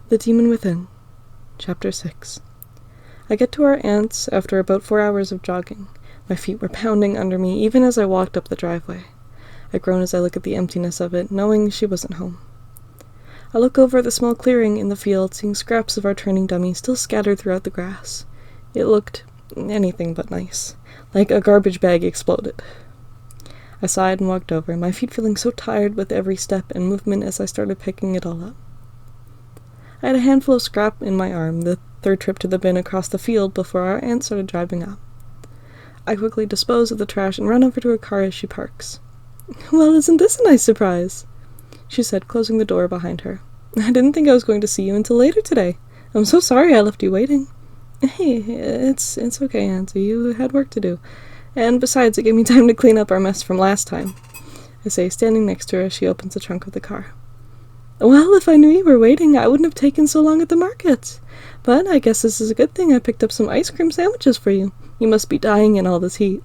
The Demon Within, Chapter 6. I get to our aunt's after about 4 hours of jogging. My feet were pounding under me even as I walked up the driveway. I groan as I look at the emptiness of it, knowing she wasn't home. I look over at the small clearing in the field, seeing scraps of our training dummy still scattered throughout the grass. It looked anything but nice, like a garbage bag exploded. I sighed and walked over, my feet feeling so tired with every step and movement as I started picking it all up. I had a handful of scrap in my arm, the third trip to the bin across the field before our aunt started driving up. I quickly dispose of the trash and run over to her car as she parks. "Well, isn't this a nice surprise?" she said, closing the door behind her. "I didn't think I was going to see you until later today. I'm so sorry I left you waiting." "Hey, it's okay, Auntie. You had work to do. And besides, it gave me time to clean up our mess from last time," I say, standing next to her as she opens the trunk of the car. "Well, if I knew you were waiting, I wouldn't have taken so long at the market. But I guess this is a good thing I picked up some ice cream sandwiches for you. You must be dying in all this heat."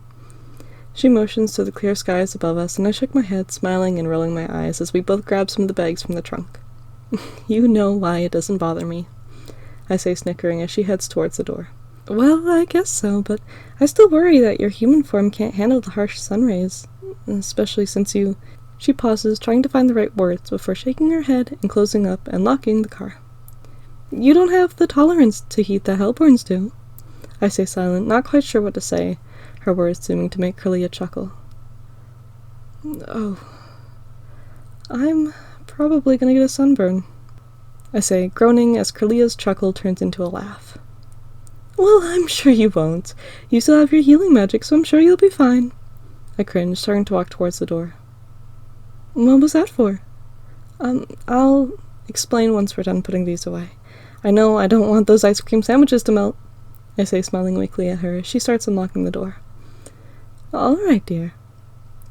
She motions to the clear skies above us, and I shook my head, smiling and rolling my eyes as we both grab some of the bags from the trunk. "You know why it doesn't bother me," I say, snickering as she heads towards the door. "Well, I guess so, but I still worry that your human form can't handle the harsh sun rays, especially since you—" She pauses, trying to find the right words before shaking her head and closing up and locking the car. "You don't have the tolerance to heat that Hellborns do," I say, silent, not quite sure what to say, her words seeming to make Curlia chuckle. "Oh, I'm probably gonna get a sunburn," I say, groaning as Curlia's chuckle turns into a laugh. "Well, I'm sure you won't. You still have your healing magic, so I'm sure you'll be fine." I cringe, starting to walk towards the door. "What was that for?" I'll explain once we're done putting these away. I know I don't want those ice cream sandwiches to melt," I say, smiling weakly at her as she starts unlocking the door. "All right, dear,"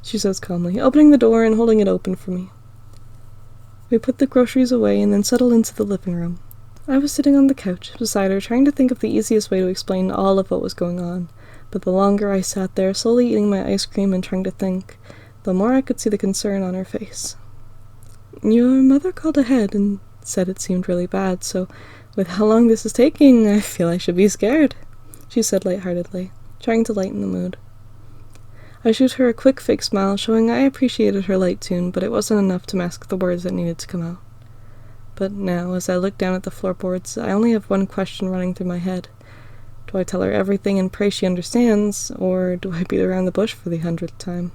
she says calmly, opening the door and holding it open for me. We put the groceries away and then settled into the living room. I was sitting on the couch beside her, trying to think of the easiest way to explain all of what was going on, but the longer I sat there, slowly eating my ice cream and trying to think, the more I could see the concern on her face. "Your mother called ahead and said it seemed really bad, so with how long this is taking, I feel I should be scared," she said lightheartedly, trying to lighten the mood. I shoot her a quick fake smile, showing I appreciated her light tune, but it wasn't enough to mask the words that needed to come out. But now, as I look down at the floorboards, I only have one question running through my head. Do I tell her everything and pray she understands, or do I beat around the bush for the 100th time?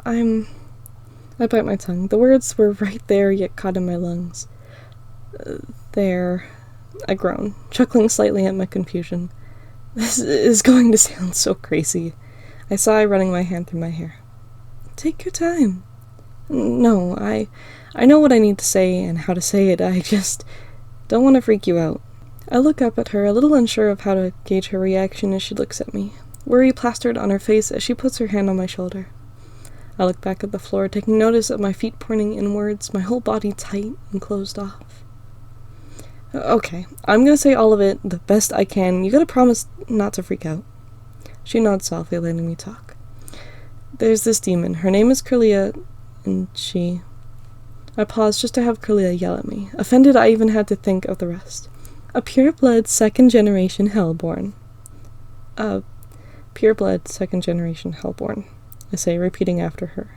I bite my tongue. The words were right there, yet caught in my lungs. There, I groan, chuckling slightly at my confusion. This is going to sound so crazy. I sigh, running my hand through my hair. "Take your time." "No, I know what I need to say and how to say it. I just don't want to freak you out." I look up at her, a little unsure of how to gauge her reaction as she looks at me, worry plastered on her face as she puts her hand on my shoulder. I look back at the floor, taking notice of my feet pointing inwards, my whole body tight and closed off. "Okay, I'm gonna say all of it the best I can. You gotta promise not to freak out." She nods softly, letting me talk. "There's this demon. Her name is Curlia, and she—" I paused just to have Curlia yell at me. Offended, I even had to think of the rest. "A pure-blood, second-generation Hellborn." Pure-blood, second-generation Hellborn," I say, repeating after her.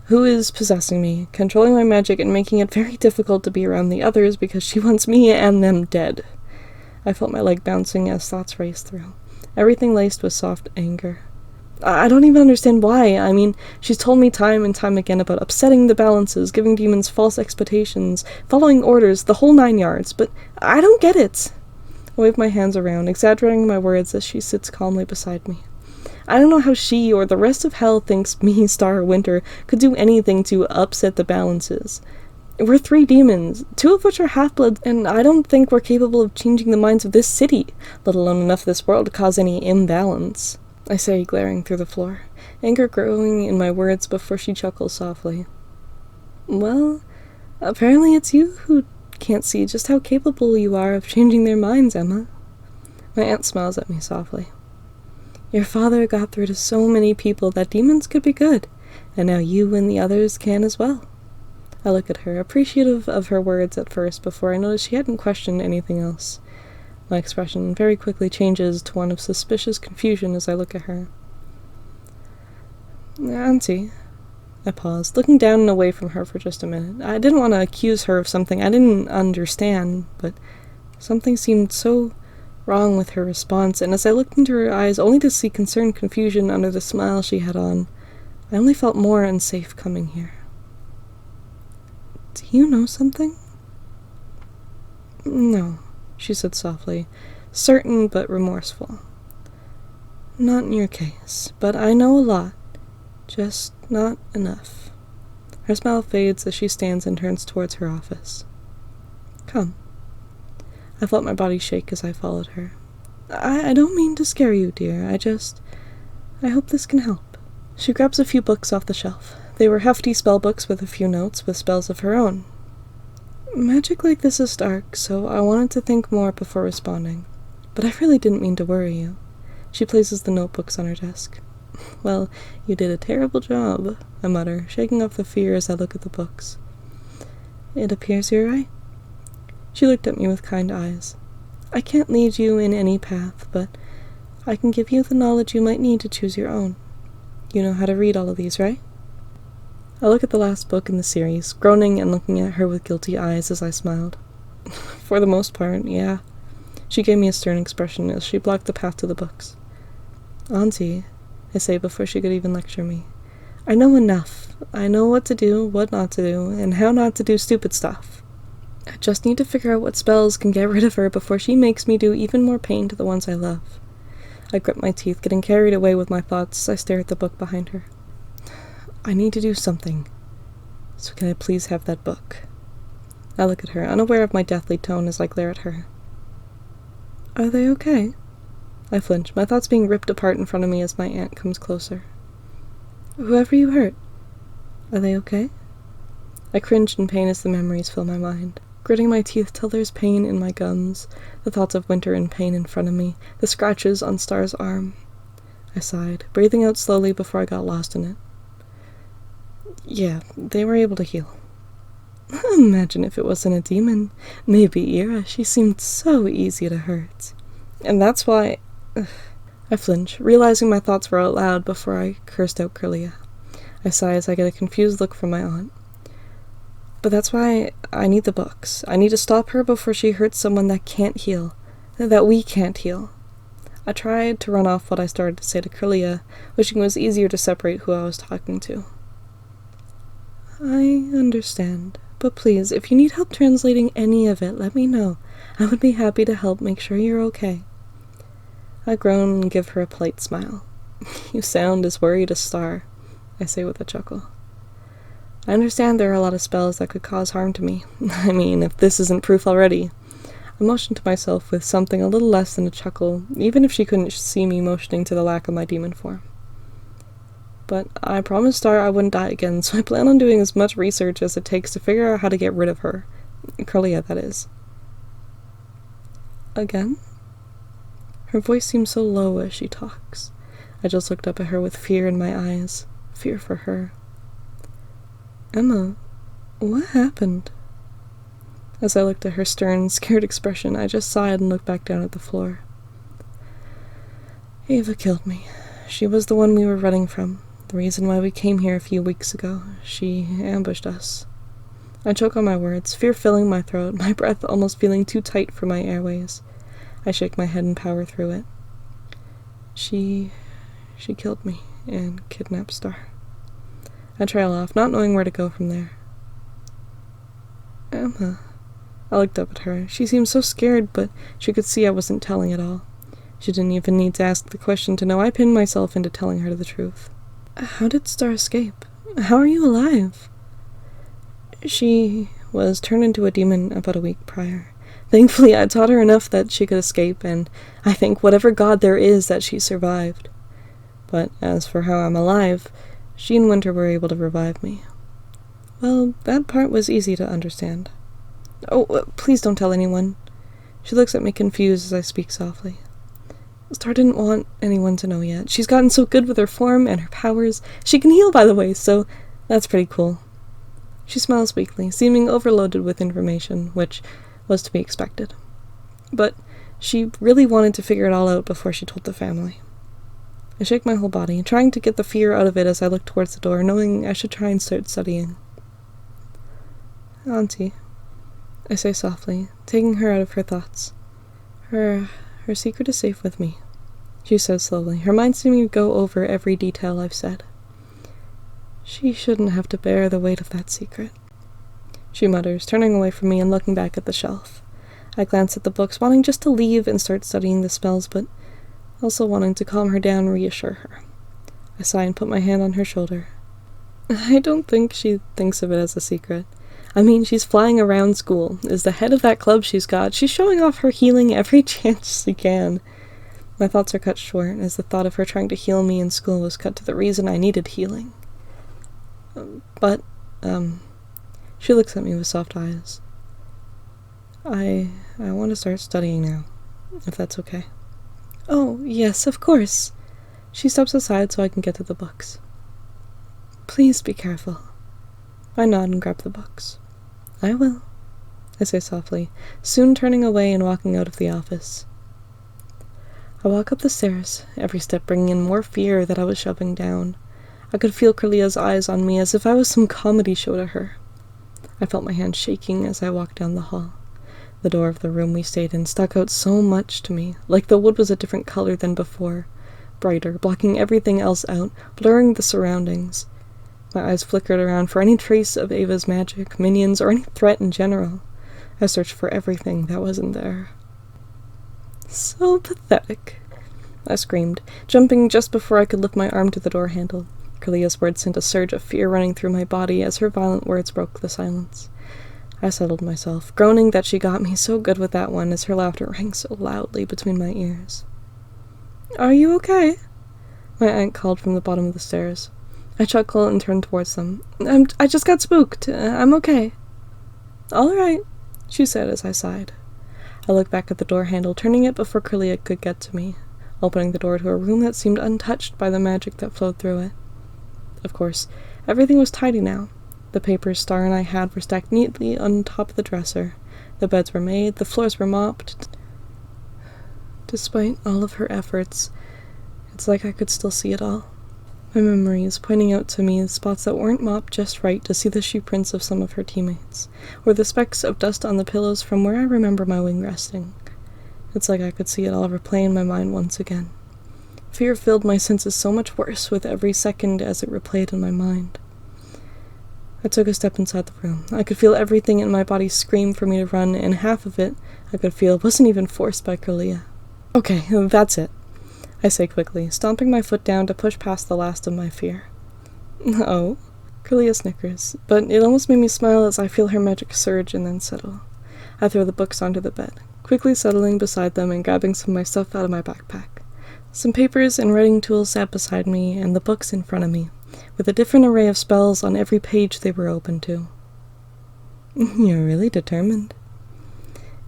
"Who is possessing me, controlling my magic, and making it very difficult to be around the others because she wants me and them dead." I felt my leg bouncing as thoughts raced through, everything laced with soft anger. I don't even understand why. I mean, she's told me time and time again about upsetting the balances, giving demons false expectations, following orders, the whole 9 yards, but I don't get it. I wave my hands around, exaggerating my words as she sits calmly beside me. I don't know how she or the rest of hell thinks me, Star, Winter, could do anything to upset the balances. We're 3 demons, 2 of which are half-bloods, and I don't think we're capable of changing the minds of this city, let alone enough of this world to cause any imbalance," I say, glaring through the floor, anger growing in my words before she chuckles softly. "Well, apparently it's you who can't see just how capable you are of changing their minds, Emma." My aunt smiles at me softly. "Your father got through to so many people that demons could be good, and now you and the others can as well." I look at her, appreciative of her words at first before I notice she hadn't questioned anything else. My expression very quickly changes to one of suspicious confusion as I look at her. Auntie. I paused, looking down and away from her for just a minute. I didn't want to accuse her of something I didn't understand, but something seemed so wrong with her response, and as I looked into her eyes only to see concerned confusion under the smile she had on, I only felt more unsafe coming here. Do you know something? No, she said softly, certain but remorseful. Not in your case, but I know a lot. Just not enough. Her smile fades as she stands and turns towards her office. Come. I felt my body shake as I followed her. I don't mean to scare you, dear. I hope this can help. She grabs a few books off the shelf. They were hefty spell books with a few notes with spells of her own. Magic like this is dark, so I wanted to think more before responding. But I really didn't mean to worry you. She places the notebooks on her desk. Well, you did a terrible job, I mutter, shaking off the fear as I look at the books. It appears you're right. She looked at me with kind eyes. I can't lead you in any path, but I can give you the knowledge you might need to choose your own. You know how to read all of these, right? I look at the last book in the series, groaning and looking at her with guilty eyes as I smiled. For the most part, yeah. She gave me a stern expression as she blocked the path to the books. Auntie, I say before she could even lecture me, I know enough. I know what to do, what not to do, and how not to do stupid stuff. I just need to figure out what spells can get rid of her before she makes me do even more pain to the ones I love. I grip my teeth, getting carried away with my thoughts as I stare at the book behind her. I need to do something. So can I please have that book? I look at her, unaware of my deathly tone as I glare at her. Are they okay? I flinch, my thoughts being ripped apart in front of me as my aunt comes closer. Whoever you hurt, are they okay? I cringe in pain as the memories fill my mind. Gritting my teeth till there's pain in my gums, the thoughts of winter and pain in front of me, the scratches on Star's arm. I sighed, breathing out slowly before I got lost in it. Yeah, they were able to heal. Imagine if it wasn't a demon. Maybe Ira, she seemed so easy to hurt. And that's why... I flinch, realizing my thoughts were out loud before I cursed out Curlia. I sigh as I get a confused look from my aunt. But that's why I need the books. I need to stop her before she hurts someone that can't heal. That we can't heal. I tried to run off what I started to say to Curlia, wishing it was easier to separate who I was talking to. I understand. But please, if you need help translating any of it, let me know. I would be happy to help make sure you're okay. I groan and give her a polite smile. You sound as worried as Star, I say with a chuckle. I understand there are a lot of spells that could cause harm to me. I mean, if this isn't proof already. I motioned to myself with something a little less than a chuckle, even if she couldn't see me motioning to the lack of my demon form. But I promised Star I wouldn't die again, so I plan on doing as much research as it takes to figure out how to get rid of her. Curlia, that is. Again? Her voice seems so low as she talks. I just looked up at her with fear in my eyes. Fear for her. Emma, what happened? As I looked at her stern, scared expression, I just sighed and looked back down at the floor. Ava killed me. She was the one we were running from. The reason why we came here a few weeks ago. She ambushed us. I choke on my words, fear filling my throat, my breath almost feeling too tight for my airways. I shake my head and power through it. She killed me and kidnapped Star. I trail off, not knowing where to go from there. Emma. I looked up at her. She seemed so scared, but she could see I wasn't telling at all. She didn't even need to ask the question to know I pinned myself into telling her the truth. How did Star escape? How are you alive? She was turned into a demon about a week prior. Thankfully, I taught her enough that she could escape, and I thank whatever god there is that she survived. But as for how I'm alive, she and Winter were able to revive me. Well, that part was easy to understand. Oh, please don't tell anyone. She looks at me confused as I speak softly. Star didn't want anyone to know yet. She's gotten so good with her form and her powers. She can heal, by the way, so that's pretty cool. She smiles weakly, seeming overloaded with information, which was to be expected. But she really wanted to figure it all out before she told the family. I shake my whole body, trying to get the fear out of it as I look towards the door, knowing I should try and start studying. "Auntie," I say softly, taking her out of her thoughts. Her secret is safe with me," she says slowly, her mind seeming to go over every detail I've said. "She shouldn't have to bear the weight of that secret," she mutters, turning away from me and looking back at the shelf. I glance at the books, wanting just to leave and start studying the spells, but also wanting to calm her down and reassure her. I sigh and put my hand on her shoulder. I don't think she thinks of it as a secret. I mean, she's flying around school, is the head of that club she's got. She's showing off her healing every chance she can. My thoughts are cut short, as the thought of her trying to heal me in school was cut to the reason I needed healing. But, she looks at me with soft eyes. I want to start studying now, if that's okay. "Oh, yes, of course." She steps aside so I can get to the books. "Please be careful." I nod and grab the books. "I will," I say softly, soon turning away and walking out of the office. I walk up the stairs, every step bringing in more fear that I was shoving down. I could feel Corlea's eyes on me as if I was some comedy show to her. I felt my hand shaking as I walked down the hall. The door of the room we stayed in stuck out so much to me, like the wood was a different color than before, brighter, blocking everything else out, blurring the surroundings. My eyes flickered around for any trace of Ava's magic, minions, or any threat in general. I searched for everything that wasn't there. "So pathetic," I screamed, jumping just before I could lift my arm to the door handle. Corlea's words sent a surge of fear running through my body as her violent words broke the silence. I settled myself, groaning that she got me so good with that one as her laughter rang so loudly between my ears. "Are you okay?" my aunt called from the bottom of the stairs. I chuckled and turned towards them. I just got spooked. I'm okay." "All right," she said as I sighed. I looked back at the door handle, turning it before Corlea could get to me, opening the door to a room that seemed untouched by the magic that flowed through it. Of course, everything was tidy now. The papers Star and I had were stacked neatly on top of the dresser. The beds were made, the floors were mopped. Despite all of her efforts, it's like I could still see it all. My memory is pointing out to me the spots that weren't mopped just right to see the shoe prints of some of her teammates, or the specks of dust on the pillows from where I remember my wing resting. It's like I could see it all replay in my mind once again. Fear filled my senses so much worse with every second as it replayed in my mind. I took a step inside the room. I could feel everything in my body scream for me to run, and half of it, I could feel, wasn't even forced by Corlea. "Okay, that's it," I say quickly, stomping my foot down to push past the last of my fear. "Oh?" Corlea snickers, but it almost made me smile as I feel her magic surge and then settle. I throw the books onto the bed, quickly settling beside them and grabbing some of my stuff out of my backpack. Some papers and writing tools sat beside me, and the books in front of me, with a different array of spells on every page they were open to. "You're really determined."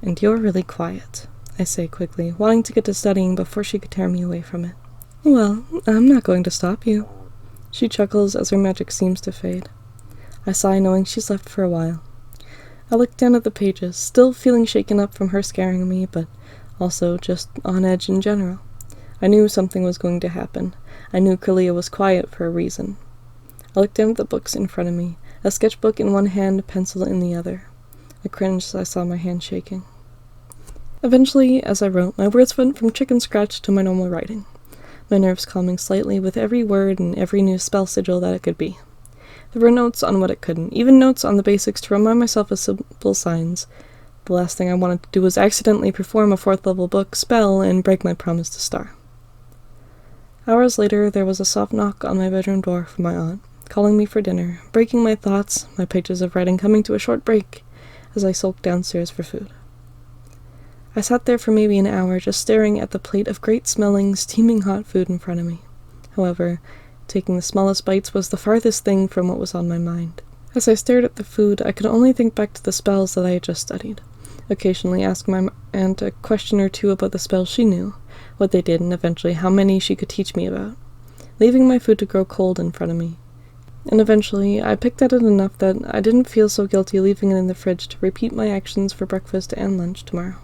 "And you're really quiet," I say quickly, wanting to get to studying before she could tear me away from it. "Well, I'm not going to stop you." She chuckles as her magic seems to fade. I sigh, knowing she's left for a while. I look down at the pages, still feeling shaken up from her scaring me, but also just on edge in general. I knew something was going to happen. I knew Corlea was quiet for a reason. I looked down at the books in front of me, a sketchbook in one hand, a pencil in the other. I cringed as I saw my hand shaking. Eventually, as I wrote, my words went from chicken scratch to my normal writing, my nerves calming slightly with every word and every new spell sigil that it could be. There were notes on what it couldn't, even notes on the basics to remind myself of simple signs. The last thing I wanted to do was accidentally perform a 4th level book spell and break my promise to Star. Hours later, there was a soft knock on my bedroom door from my aunt, calling me for dinner, breaking my thoughts, my pages of writing coming to a short break as I sulked downstairs for food. I sat there for maybe an hour, just staring at the plate of great-smelling, steaming hot food in front of me. However, taking the smallest bites was the farthest thing from what was on my mind. As I stared at the food, I could only think back to the spells that I had just studied, occasionally ask my aunt a question or two about the spells she knew, what they did, and eventually how many she could teach me about, leaving my food to grow cold in front of me. And eventually, I picked at it enough that I didn't feel so guilty leaving it in the fridge to repeat my actions for breakfast and lunch tomorrow.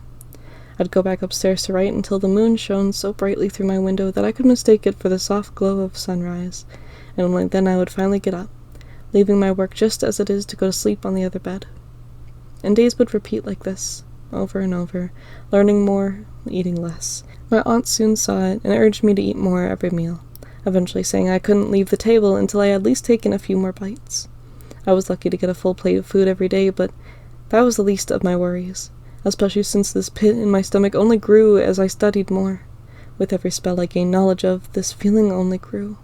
I'd go back upstairs to write until the moon shone so brightly through my window that I could mistake it for the soft glow of sunrise, and only then I would finally get up, leaving my work just as it is to go to sleep on the other bed. And days would repeat like this, over and over, learning more, eating less. My aunt soon saw it and urged me to eat more every meal, eventually saying I couldn't leave the table until I had at least taken a few more bites. I was lucky to get a full plate of food every day, but that was the least of my worries, especially since this pit in my stomach only grew as I studied more. With every spell I gained knowledge of, this feeling only grew.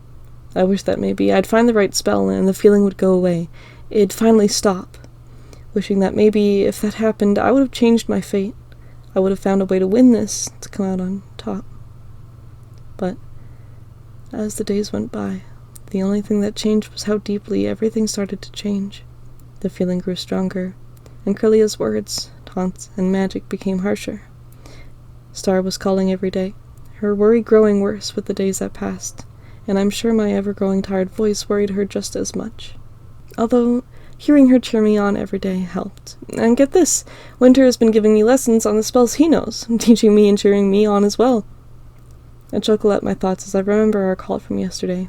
I wish that maybe I'd find the right spell and the feeling would go away. It'd finally stop. Wishing that maybe, if that happened, I would have changed my fate. I would have found a way to win this, to come out on top. But as the days went by, the only thing that changed was how deeply everything started to change. The feeling grew stronger, and Curlia's words, taunts, and magic became harsher. Star was calling every day, her worry growing worse with the days that passed, and I'm sure my ever-growing tired voice worried her just as much. Although, hearing her cheer me on every day helped. And get this, Winter has been giving me lessons on the spells he knows, teaching me and cheering me on as well. I chuckle at my thoughts as I remember our call from yesterday.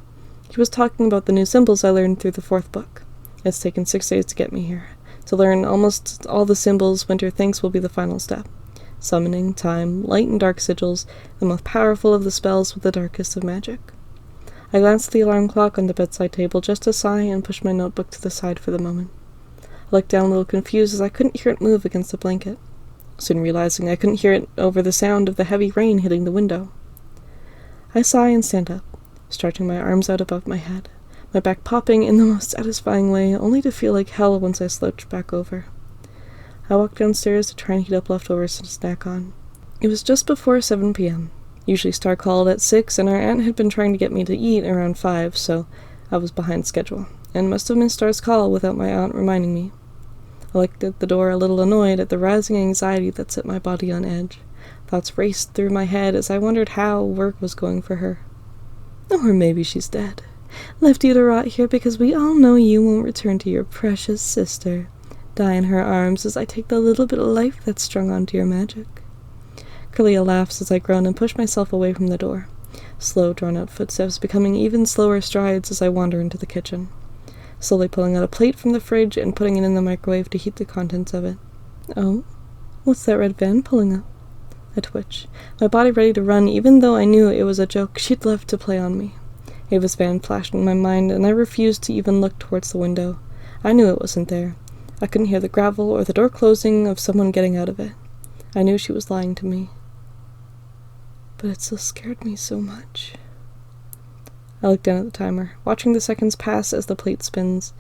He was talking about the new symbols I learned through the 4th book. It's taken 6 days to get me here. To learn almost all the symbols Winter thinks will be the final step. Summoning, time, light and dark sigils, the most powerful of the spells with the darkest of magic. I glanced at the alarm clock on the bedside table just to sigh and push my notebook to the side for the moment. I looked down a little confused as I couldn't hear it move against the blanket, soon realizing I couldn't hear it over the sound of the heavy rain hitting the window. I sigh and stand up, stretching my arms out above my head, my back popping in the most satisfying way, only to feel like hell once I slouched back over. I walked downstairs to try and heat up leftovers to snack on. It was just before 7 p.m. Usually Star called at 6, and our aunt had been trying to get me to eat around 5, so I was behind schedule, and must have missed Star's call without my aunt reminding me. I looked at the door a little annoyed at the rising anxiety that set my body on edge. Thoughts raced through my head as I wondered how work was going for her. Or maybe she's dead. Left you to rot here because we all know you won't return to your precious sister. Die in her arms as I take the little bit of life that's strung onto your magic. Curlia laughs as I groan and push myself away from the door. Slow, drawn-out footsteps becoming even slower strides as I wander into the kitchen, slowly pulling out a plate from the fridge and putting it in the microwave to heat the contents of it. Oh, what's that red van pulling up? I twitch, my body ready to run even though I knew it was a joke she'd love to play on me. Ava's van flashed in my mind and I refused to even look towards the window. I knew it wasn't there. I couldn't hear the gravel or the door closing of someone getting out of it. I knew she was lying to me. But it still scared me so much. I looked down at the timer, watching the seconds pass as the plate spins,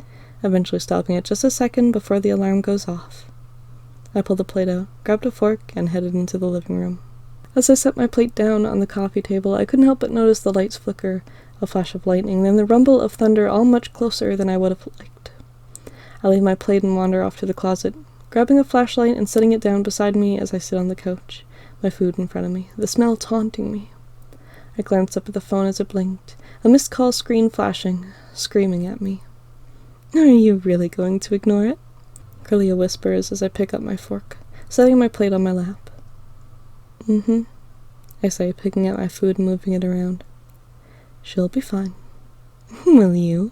eventually stopping at just a second before the alarm goes off. I pulled the plate out, grabbed a fork, and headed into the living room. As I set my plate down on the coffee table, I couldn't help but notice the lights flicker, a flash of lightning, then the rumble of thunder all much closer than I would have liked. I leave my plate and wander off to the closet, grabbing a flashlight and setting it down beside me as I sit on the couch, my food in front of me, the smell taunting me. I glanced up at the phone as it blinked, a missed call screen flashing, screaming at me. Are you really going to ignore it? Curlia whispers as I pick up my fork, setting my plate on my lap. Mm-hmm, I say, picking at my food and moving it around. She'll be fine. Will you?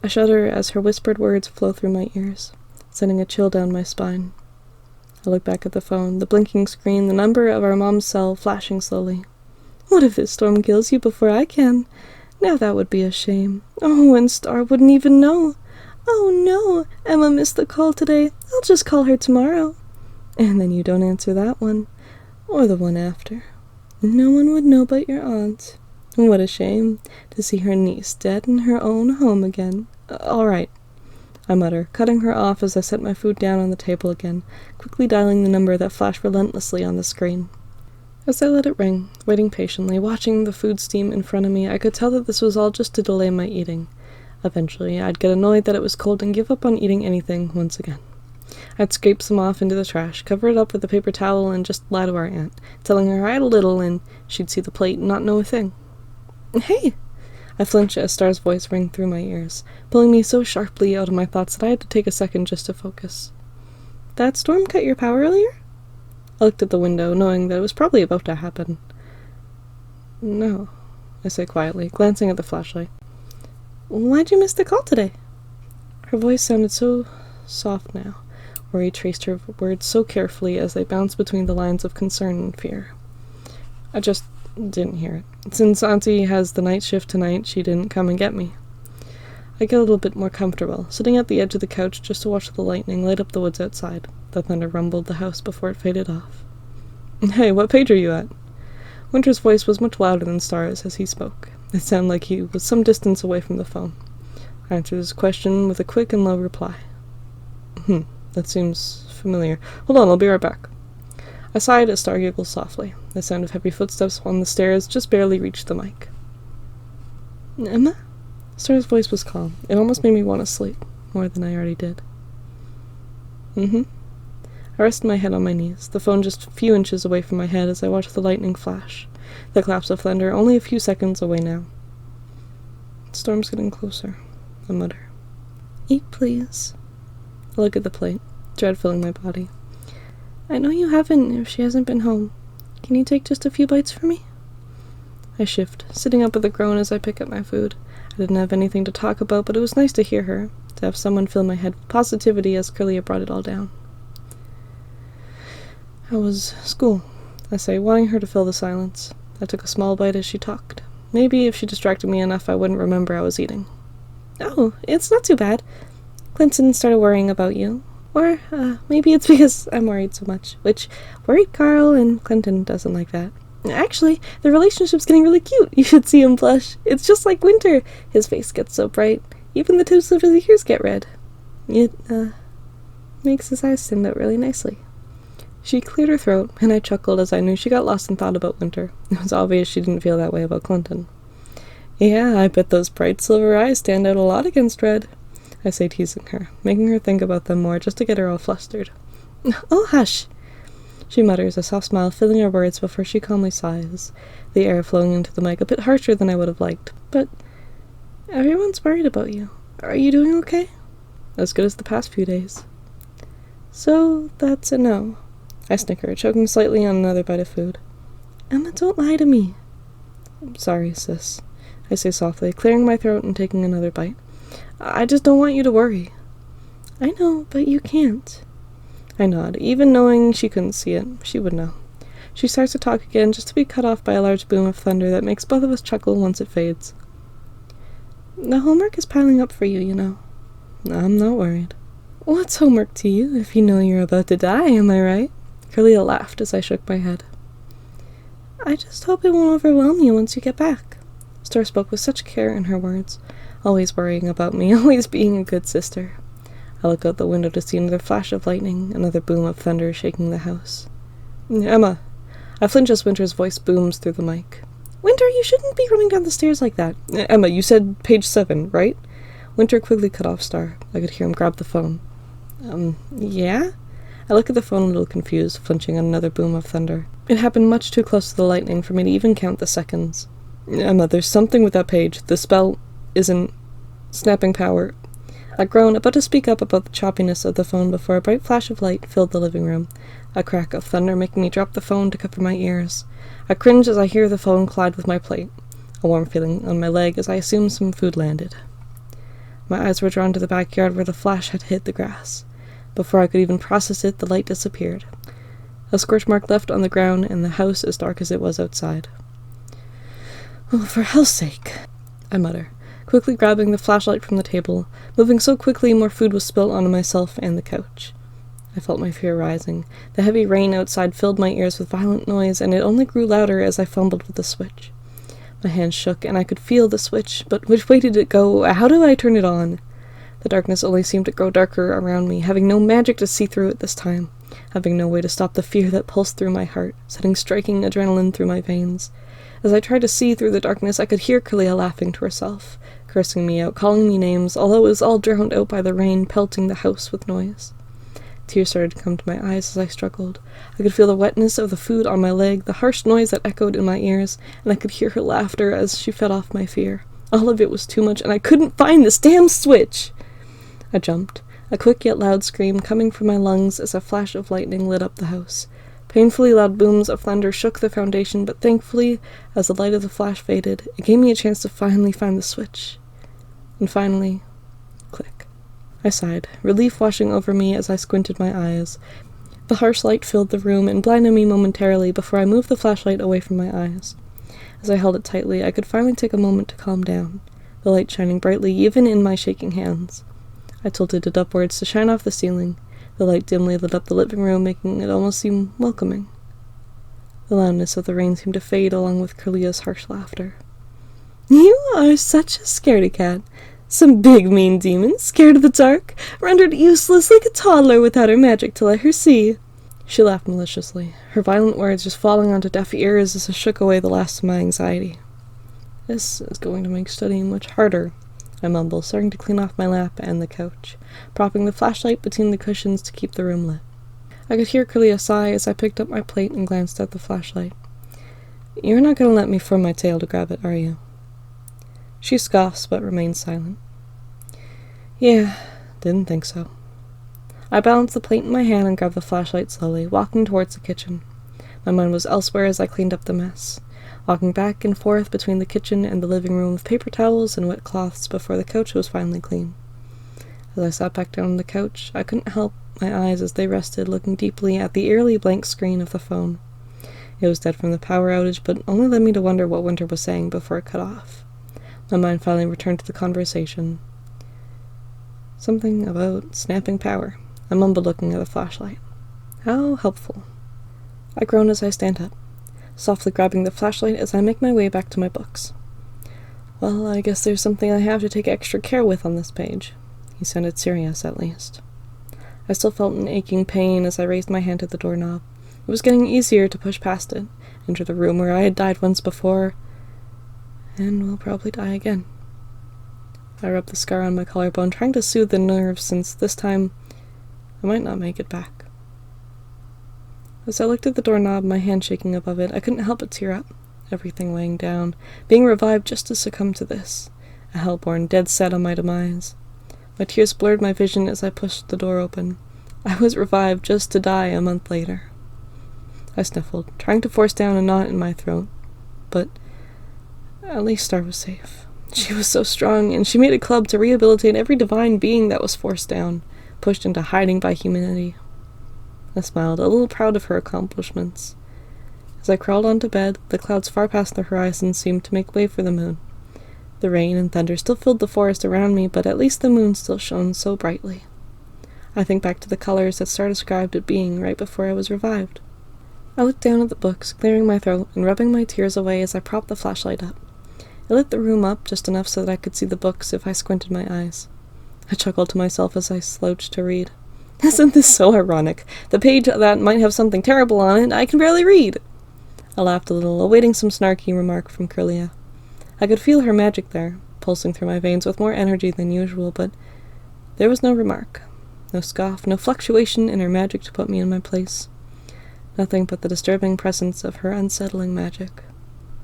I shudder as her whispered words flow through my ears, sending a chill down my spine. I look back at the phone, the blinking screen, the number of our mom's cell flashing slowly. What if this storm kills you before I can? Now that would be a shame. Oh, and Star wouldn't even know. Oh no, Emma missed the call today. I'll just call her tomorrow. And then you don't answer that one, or the one after. No one would know but your aunt. What a shame to see her niece dead in her own home again. All right, I mutter, cutting her off as I set my food down on the table again, quickly dialing the number that flashed relentlessly on the screen. As I let it ring, waiting patiently, watching the food steam in front of me, I could tell that this was all just to delay my eating. Eventually, I'd get annoyed that it was cold and give up on eating anything once again. I'd scrape some off into the trash, cover it up with a paper towel, and just lie to our aunt, telling her I had a little and she'd see the plate and not know a thing. Hey! I flinched as Star's voice rang through my ears, pulling me so sharply out of my thoughts that I had to take a second just to focus. "That storm cut your power earlier?" I looked at the window, knowing that it was probably about to happen. "No," I said quietly, glancing at the flashlight. "Why'd you miss the call today?" Her voice sounded so soft now, where he traced her words so carefully as they bounced between the lines of concern and fear. I just didn't hear it. Since Auntie has the night shift tonight, she didn't come and get me. I get a little bit more comfortable, sitting at the edge of the couch just to watch the lightning light up the woods outside. The thunder rumbled the house before it faded off. "Hey, what page are you at?" Winter's voice was much louder than Star's as he spoke. It sounded like he was some distance away from the phone. I answered his question with a quick and low reply. That seems familiar. Hold on, I'll be right back." I sighed as Star giggled softly. The sound of heavy footsteps on the stairs just barely reached the mic. "Emma?" Star's voice was calm. It almost made me want to sleep, more than I already did. I rested my head on my knees, the phone just a few inches away from my head as I watched the lightning flash, the collapse of thunder only a few seconds away now. "The storm's getting closer," I mutter. "Eat, please." I look at the plate, dread filling my body. "I know you haven't if she hasn't been home. Can you take just a few bites for me?" I shift, sitting up with a groan as I pick up my food. I didn't have anything to talk about, but it was nice to hear her, to have someone fill my head with positivity as Curlia brought it all down. "How was school?" I say, wanting her to fill the silence. I took a small bite as she talked. Maybe if she distracted me enough, I wouldn't remember I was eating. "Oh, it's not too bad. Clinton started worrying about you. Or, maybe it's because I'm worried so much, which worried Carl, and Clinton doesn't like that. Actually, the relationship's getting really cute. You should see him blush. It's just like Winter. His face gets so bright. Even the tips of his ears get red. It, makes his eyes stand out really nicely." She cleared her throat, and I chuckled as I knew she got lost in thought about Winter. It was obvious she didn't feel that way about Clinton. "Yeah, I bet those bright silver eyes stand out a lot against red," I say, teasing her, making her think about them more just to get her all flustered. "Oh, hush," she mutters, a soft smile filling her words before she calmly sighs, the air flowing into the mic a bit harsher than I would have liked. "But everyone's worried about you. Are you doing okay?" "As good as the past few days." "So that's a no." I snicker, choking slightly on another bite of food. "Emma, don't lie to me." "Sorry, sis," I say softly, clearing my throat and taking another bite. "I just don't want you to worry." "I know, but you can't." I nod. Even knowing she couldn't see it, she would know. She starts to talk again, just to be cut off by a large boom of thunder that makes both of us chuckle once it fades. "The homework is piling up for you, you know." "I'm not worried." "What's homework to you, if you know you're about to die, am I right?" Curlia laughed as I shook my head. "I just hope it won't overwhelm you once you get back." Star spoke with such care in her words, always worrying about me, always being a good sister. I look out the window to see another flash of lightning, another boom of thunder shaking the house. "Emma!" I flinch as Winter's voice booms through the mic. "Winter, you shouldn't be running down the stairs like that." "Emma, you said page 7, right?" Winter quickly cut off Star. I could hear him grab the phone. Yeah?" I look at the phone a little confused, flinching on another boom of thunder. It happened much too close to the lightning for me to even count the seconds. "Emma, there's something with that page. The spell isn't snapping power." I groaned, about to speak up about the choppiness of the phone before a bright flash of light filled the living room, a crack of thunder making me drop the phone to cover my ears. I cringe as I hear the phone collide with my plate, a warm feeling on my leg as I assumed some food landed. My eyes were drawn to the backyard where the flash had hit the grass. Before I could even process it, the light disappeared. A scorch mark left on the ground, and the house as dark as it was outside. "Oh, for hell's sake," I mutter, quickly grabbing the flashlight from the table. Moving so quickly, more food was spilled onto myself and the couch. I felt my fear rising. The heavy rain outside filled my ears with violent noise, and it only grew louder as I fumbled with the switch. My hands shook, and I could feel the switch, but which way did it go? How do I turn it on? The darkness only seemed to grow darker around me, having no magic to see through it this time, having no way to stop the fear that pulsed through my heart, setting striking adrenaline through my veins. As I tried to see through the darkness, I could hear Curlia laughing to herself, cursing me out, calling me names, although it was all drowned out by the rain pelting the house with noise. Tears started to come to my eyes as I struggled. I could feel the wetness of the food on my leg, the harsh noise that echoed in my ears, and I could hear her laughter as she fed off my fear. All of it was too much, and I couldn't find this damn switch! I jumped, a quick yet loud scream coming from my lungs as a flash of lightning lit up the house. Painfully loud booms of thunder shook the foundation, but thankfully, as the light of the flash faded, it gave me a chance to finally find the switch. And finally, click. I sighed, relief washing over me as I squinted my eyes. The harsh light filled the room and blinded me momentarily before I moved the flashlight away from my eyes. As I held it tightly, I could finally take a moment to calm down, the light shining brightly even in my shaking hands. I tilted it upwards to shine off the ceiling. The light dimly lit up the living room, making it almost seem welcoming. The loudness of the rain seemed to fade along with Curlia's harsh laughter. "You are such a scaredy cat. Some big mean demon, scared of the dark, rendered useless like a toddler without her magic to let her see." She laughed maliciously, her violent words just falling onto deaf ears as I shook away the last of my anxiety. "This is going to make studying much harder," I mumbled, starting to clean off my lap and the couch, propping the flashlight between the cushions to keep the room lit. I could hear Curlia sigh as I picked up my plate and glanced at the flashlight. "You're not going to let me form my tail to grab it, are you?" She scoffs, but remains silent. "Yeah, didn't think so." I balanced the plate in my hand and grabbed the flashlight slowly, walking towards the kitchen. My mind was elsewhere as I cleaned up the mess, walking back and forth between the kitchen and the living room with paper towels and wet cloths before the couch was finally clean. As I sat back down on the couch, I couldn't help my eyes as they rested, looking deeply at the eerily blank screen of the phone. It was dead from the power outage, but only led me to wonder what Winter was saying before it cut off. My mind finally returned to the conversation. Something about snapping power. I mumbled, looking at the flashlight. How helpful. I groan as I stand up, softly grabbing the flashlight as I make my way back to my books. "Well, I guess there's something I have to take extra care with on this page." He sounded serious, at least. I still felt an aching pain as I raised my hand to the doorknob. It was getting easier to push past it, enter the room where I had died once before, and will probably die again. I rubbed the scar on my collarbone, trying to soothe the nerves, since this time I might not make it back. As I looked at the doorknob, my hand shaking above it, I couldn't help but tear up, everything weighing down, being revived just to succumb to this, a hellborn dead set on my demise. My tears blurred my vision as I pushed the door open. I was revived just to die a month later. I sniffled, trying to force down a knot in my throat, but at least Star was safe. She was so strong, and she made a club to rehabilitate every divine being that was forced down, pushed into hiding by humanity. I smiled, a little proud of her accomplishments. As I crawled onto bed, the clouds far past the horizon seemed to make way for the moon. The rain and thunder still filled the forest around me, but at least the moon still shone so brightly. I think back to the colors that Star described it being right before I was revived. I looked down at the books, clearing my throat and rubbing my tears away as I propped the flashlight up. It lit the room up just enough so that I could see the books if I squinted my eyes. I chuckled to myself as I slouched to read. Isn't this so ironic? The page that might have something terrible on it, I can barely read. I laughed a little, awaiting some snarky remark from Curlia. I could feel her magic there, pulsing through my veins with more energy than usual, but there was no remark, no scoff, no fluctuation in her magic to put me in my place. Nothing but the disturbing presence of her unsettling magic.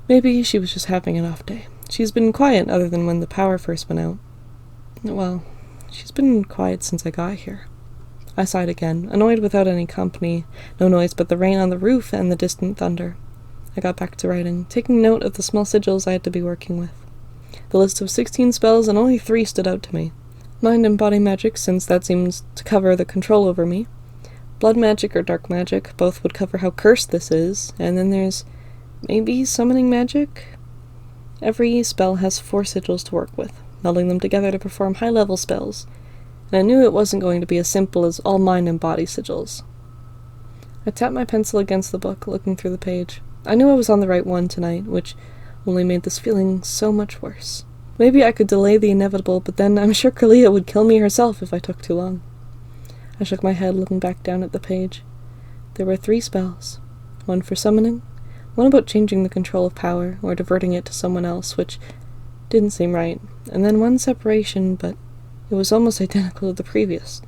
Maybe she was just having an off day. She's been quiet other than when the power first went out. Well, she's been quiet since I got here. I sighed again, annoyed without any company, no noise but the rain on the roof and the distant thunder. I got back to writing, taking note of the small sigils I had to be working with. The list of 16 spells and only 3 stood out to me. Mind and body magic, since that seems to cover the control over me. Blood magic or dark magic, both would cover how cursed this is, and then there's maybe summoning magic? Every spell has 4 sigils to work with, melding them together to perform high-level spells, and I knew it wasn't going to be as simple as all mind and body sigils. I tapped my pencil against the book, looking through the page. I knew I was on the right one tonight, which only made this feeling so much worse. Maybe I could delay the inevitable, but then I'm sure Curlia would kill me herself if I took too long. I shook my head, looking back down at the page. There were 3 spells. One for summoning, one about changing the control of power, or diverting it to someone else, which didn't seem right, and then one separation, but it was almost identical to the previous.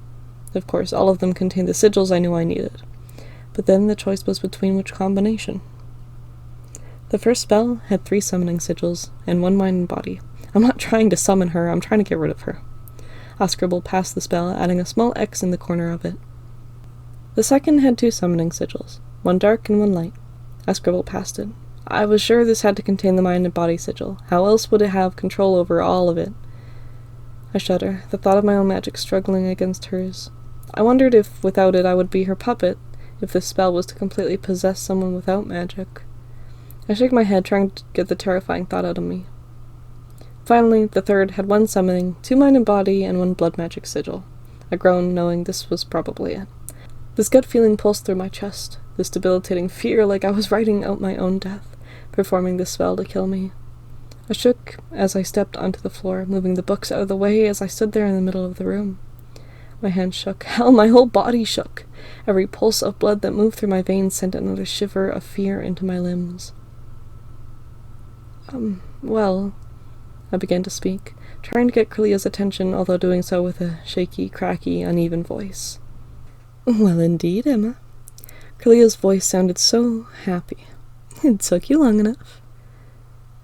Of course, all of them contained the sigils I knew I needed, but then the choice was between which combination. The first spell had 3 summoning sigils, and 1 mind and body, I'm not trying to summon her, I'm trying to get rid of her. I scribbled past the spell, adding a small X in the corner of it. The second had 2 summoning sigils, one dark and one light. I scribbled past it. I was sure this had to contain the mind and body sigil. How else would it have control over all of it? I shudder, the thought of my own magic struggling against hers. I wondered if, without it, I would be her puppet, if this spell was to completely possess someone without magic. I shake my head, trying to get the terrifying thought out of me. Finally, the third had 1 summoning, 2 mind and body, and 1 blood magic sigil. I groaned, knowing this was probably it. This gut feeling pulsed through my chest, this debilitating fear like I was writing out my own death, performing this spell to kill me. I shook as I stepped onto the floor, moving the books out of the way as I stood there in the middle of the room. My hands shook. Hell, my whole body shook. Every pulse of blood that moved through my veins sent another shiver of fear into my limbs. Well, I began to speak, trying to get Corlia's attention, although doing so with a shaky, cracky, uneven voice. Well, indeed, Emma. Corlia's voice sounded so happy. It took you long enough.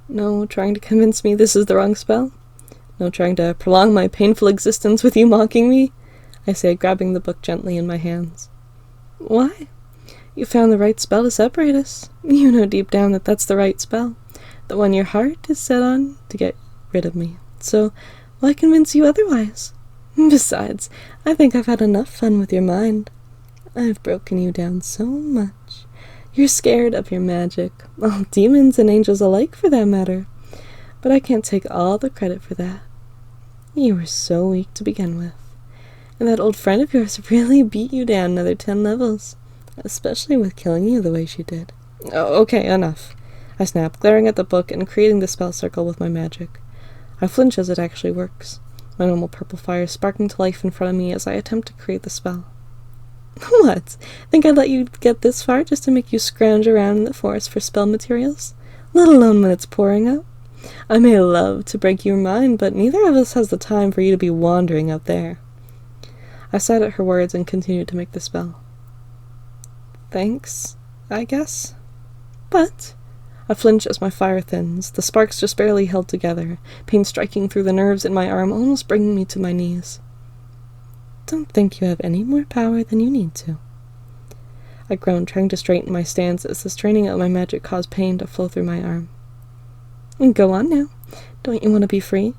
No trying to convince me this is the wrong spell? No trying to prolong my painful existence with you mocking me? I say, grabbing the book gently in my hands. Why? You found the right spell to separate us. You know deep down that that's the right spell. The one your heart is set on to get rid of me. So, why convince you otherwise? Besides, I think I've had enough fun with your mind. I've broken you down so much. You're scared of your magic. Well, demons and angels alike, for that matter. But I can't take all the credit for that. You were so weak to begin with. And that old friend of yours really beat you down another 10 levels. Especially with killing you the way she did. Oh, okay, enough. I snapped, glaring at the book and creating the spell circle with my magic. I flinch as it actually works. My normal purple fire sparking to life in front of me as I attempt to create the spell. What? Think I'd let you get this far just to make you scrounge around in the forest for spell materials? Let alone when it's pouring out? I may love to break your mind, but neither of us has the time for you to be wandering out there. I sighed at her words and continued to make the spell. Thanks, I guess. But I flinch as my fire thins, the sparks just barely held together, pain striking through the nerves in my arm, almost bringing me to my knees. Don't think you have any more power than you need to. I groaned, trying to straighten my stance as the straining of my magic caused pain to flow through my arm. Go on now. Don't you want to be free?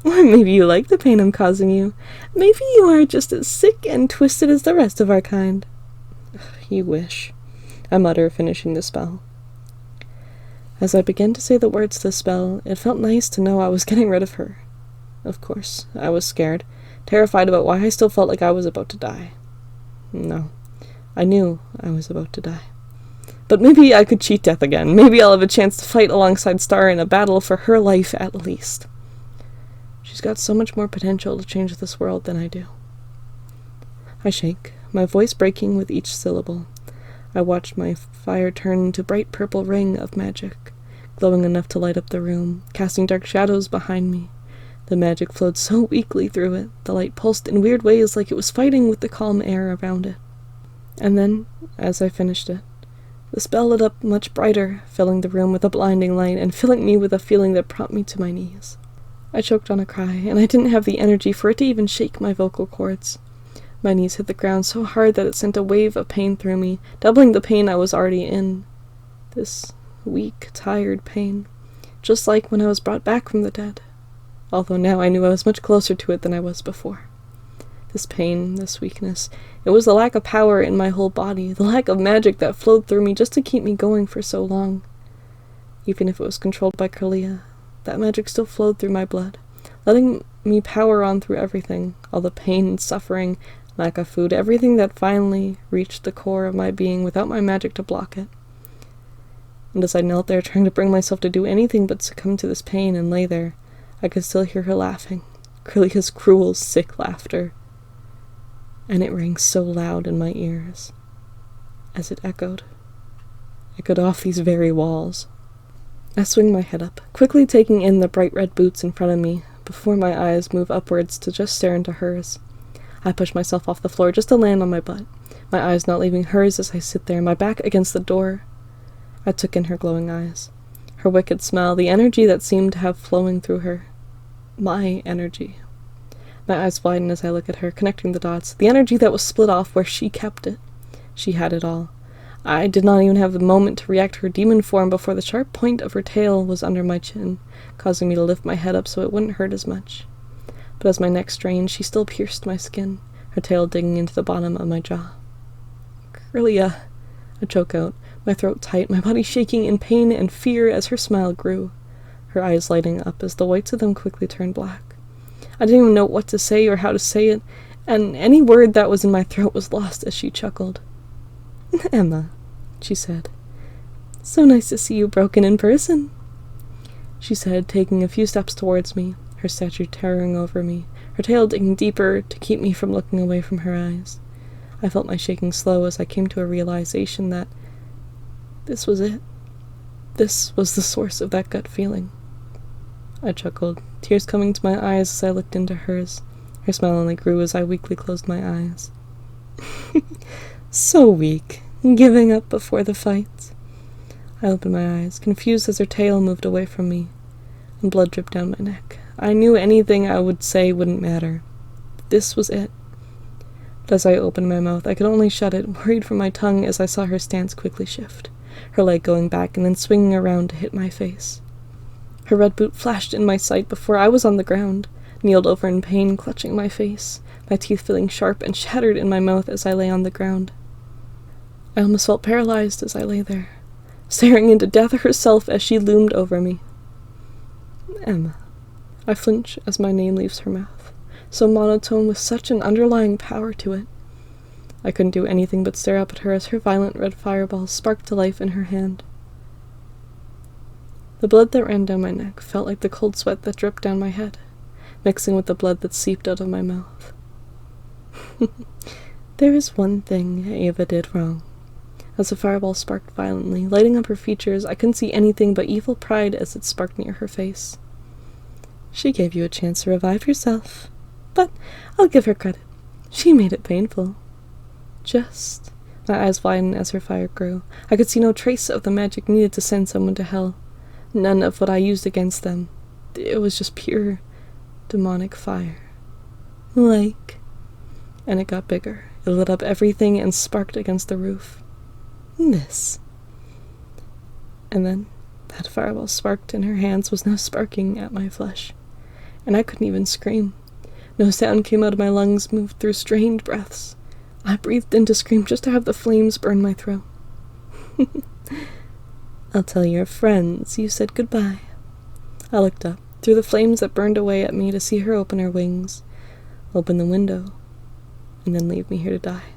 Or maybe you like the pain I'm causing you. Maybe you are just as sick and twisted as the rest of our kind. You wish, I mutter, finishing the spell. As I began to say the words to the spell, it felt nice to know I was getting rid of her. Of course, I was scared, terrified about why I still felt like I was about to die. No, I knew I was about to die. But maybe I could cheat death again. Maybe I'll have a chance to fight alongside Star in a battle for her life at least. She's got so much more potential to change this world than I do. I shake, my voice breaking with each syllable. I watched my fire turn into a bright purple ring of magic, glowing enough to light up the room, casting dark shadows behind me. The magic flowed so weakly through it, the light pulsed in weird ways like it was fighting with the calm air around it. And then, as I finished it, the spell lit up much brighter, filling the room with a blinding light and filling me with a feeling that brought me to my knees. I choked on a cry, and I didn't have the energy for it to even shake my vocal cords. My knees hit the ground so hard that it sent a wave of pain through me, doubling the pain I was already in. This weak, tired pain, just like when I was brought back from the dead. Although now I knew I was much closer to it than I was before. This pain, this weakness, it was the lack of power in my whole body, the lack of magic that flowed through me just to keep me going for so long. Even if it was controlled by Corlia, that magic still flowed through my blood, letting me power on through everything, all the pain and suffering, lack of food, everything that finally reached the core of my being without my magic to block it. And as I knelt there trying to bring myself to do anything but succumb to this pain and lay there, I could still hear her laughing, Corlia's cruel, sick laughter. And it rang so loud in my ears, as it echoed off these very walls. I swing my head up, quickly taking in the bright red boots in front of me, before my eyes move upwards to just stare into hers. I push myself off the floor just to land on my butt, my eyes not leaving hers as I sit there, my back against the door. I took in her glowing eyes, her wicked smile, the energy that seemed to have flowing through her. My energy. My eyes widen as I look at her, connecting the dots. The energy that was split off where she kept it. She had it all. I did not even have the moment to react to her demon form before the sharp point of her tail was under my chin, causing me to lift my head up so it wouldn't hurt as much. But as my neck strained, she still pierced my skin, her tail digging into the bottom of my jaw. "Grillia," I choke out, my throat tight, my body shaking in pain and fear as her smile grew, her eyes lighting up as the whites of them quickly turned black. I didn't even know what to say or how to say it, and any word that was in my throat was lost as she chuckled. "Emma," she said. "So nice to see you broken in person," she said, taking a few steps towards me, her statue towering over me, her tail digging deeper to keep me from looking away from her eyes. I felt my shaking slow as I came to a realization that this was it. This was the source of that gut feeling. I chuckled, tears coming to my eyes as I looked into hers. Her smile only grew as I weakly closed my eyes. "So weak, giving up before the fight." I opened my eyes, confused as her tail moved away from me, and blood dripped down my neck. I knew anything I would say wouldn't matter. This was it. But as I opened my mouth, I could only shut it, worried for my tongue as I saw her stance quickly shift, her leg going back and then swinging around to hit my face. Her red boot flashed in my sight before I was on the ground, kneeled over in pain, clutching my face, my teeth feeling sharp and shattered in my mouth as I lay on the ground. I almost felt paralyzed as I lay there, staring into death herself as she loomed over me. "Emma." I flinch as my name leaves her mouth, so monotone with such an underlying power to it. I couldn't do anything but stare up at her as her violent red fireball sparked to life in her hand. The blood that ran down my neck felt like the cold sweat that dripped down my head, mixing with the blood that seeped out of my mouth. "There is one thing Ava did wrong." As the fireball sparked violently, lighting up her features, I couldn't see anything but evil pride as it sparked near her face. "She gave you a chance to revive yourself, but I'll give her credit. She made it painful." Just. My eyes widened as her fire grew. I could see no trace of the magic needed to send someone to hell. None of what I used against them. It was just pure, demonic fire. Like. And it got bigger. It lit up everything and sparked against the roof. This. And then that fireball sparked in her hands was now sparking at my flesh. And I couldn't even scream. No sound came out of my lungs, moved through strained breaths. I breathed in to scream just to have the flames burn my throat. "I'll tell your friends you said goodbye." I looked up, through the flames that burned away at me, to see her open her wings, open the window, and then leave me here to die.